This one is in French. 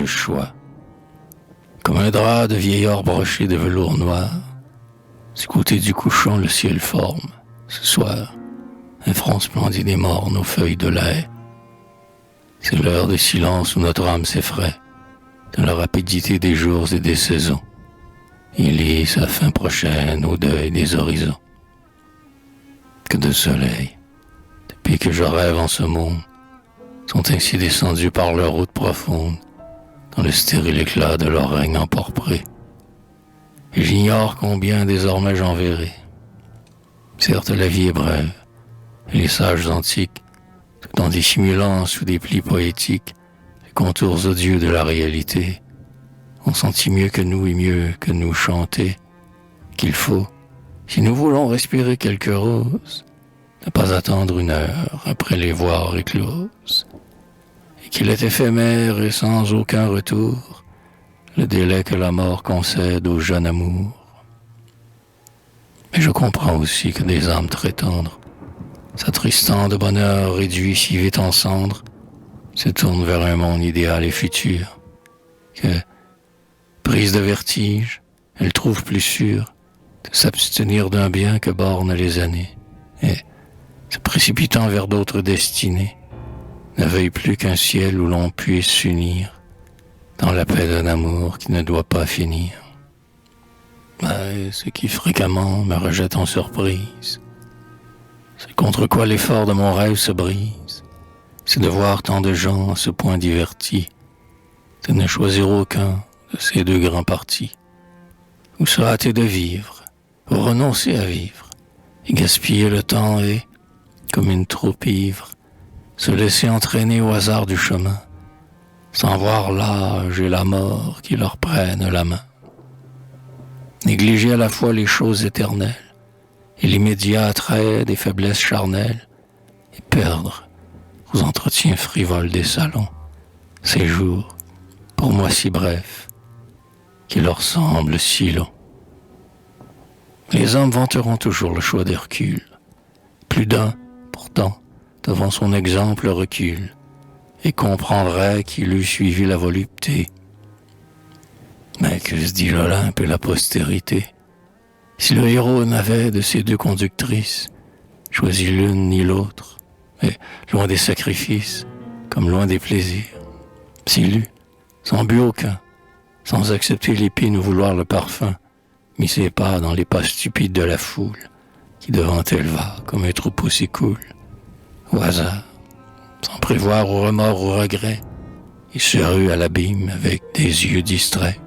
le choix. Comme un drap de vieillard broché de velours noir, du côté du couchant le ciel forme, ce soir, un front splendide et morne aux feuilles de l'air. C'est l'heure de silence où notre âme s'effraie dans la rapidité des jours et des saisons. Il lit sa fin prochaine au deuil des horizons. Que de soleil, depuis que je rêve en ce monde, sont ainsi descendus par leur route profonde, dans le stérile éclat de leur règne emporpré. Et j'ignore combien désormais j'en verrai. Certes, la vie est brève, et les sages antiques, tout en dissimulant sous des plis poétiques les contours odieux de la réalité, ont senti mieux que nous et mieux que nous chanter qu'il faut, si nous voulons respirer quelques roses, ne pas attendre une heure après les voir écloses, et qu'il est éphémère et sans aucun retour, le délai que la mort concède au jeune amour. Mais je comprends aussi que des âmes très tendres, s'attristant de bonheur réduit si vite en cendres, se tournent vers un monde idéal et futur, que, prise de vertige, elles trouvent plus sûr de s'abstenir d'un bien que bornent les années, et, se précipitant vers d'autres destinées, ne veuillent plus qu'un ciel où l'on puisse s'unir dans la paix d'un amour qui ne doit pas finir. Mais ce qui fréquemment me rejette en surprise, c'est contre quoi l'effort de mon rêve se brise, c'est de voir tant de gens à ce point divertis, de ne choisir aucun de ces deux grands partis, ou se hâter de vivre, ou renoncer à vivre, et gaspiller le temps et, comme une troupe ivre, se laisser entraîner au hasard du chemin, sans voir l'âge et la mort qui leur prennent la main. Négliger à la fois les choses éternelles et l'immédiat attrait des faiblesses charnelles, et perdre aux entretiens frivoles des salons ces jours, pour moi si brefs, qui leur semblent si longs. Les hommes vanteront toujours le choix d'Hercule. Plus d'un, pourtant, devant son exemple recule, et comprendrait qu'il eût suivi la volupté. Mais que se dit l'Olympe et la postérité, si le héros n'avait de ces deux conductrices choisi l'une ni l'autre, et loin des sacrifices, comme loin des plaisirs, s'il eût, sans but aucun, sans accepter l'épine ou vouloir le parfum, mis ses pas dans les pas stupides de la foule, qui devant elle va, comme un troupeau s'écoule, au hasard, sans prévoir au remords ou au regret, il se rue à l'abîme avec des yeux distraits.